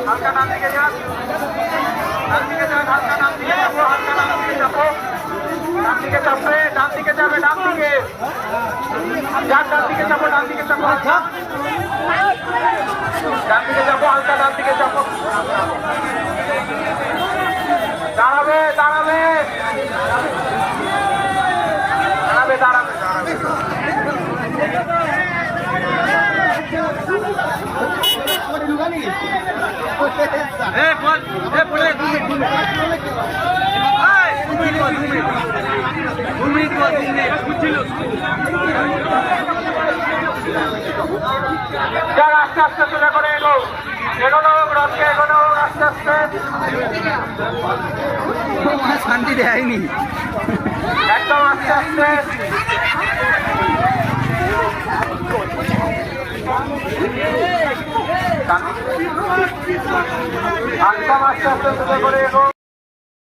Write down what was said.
হালকা ডান দিকে যান, ডান দিকে যান, হালকা ডান দিকে যাবো, হালকা ডান দিকে যাবো, ডান দিকে চাপবে, ডান দিকে যাবে, ডান দিকে যান, ডান দিকে যাবো, ডান দিকে যাবো, হালকা ডান দিকে যাবো, হালকা ডান দিকে যাবো, দাঁড়াবে দাঁড়াবে দাঁড়াবে দাঁড়াবে আস্তে আস্তে সোজা করে এগোনো রথকে এগোনো আস্তে আস্তে শান্তি দেয়নি একদম আস্তে আস্তে একদম আস্তে আস্তে সোজা করে এগো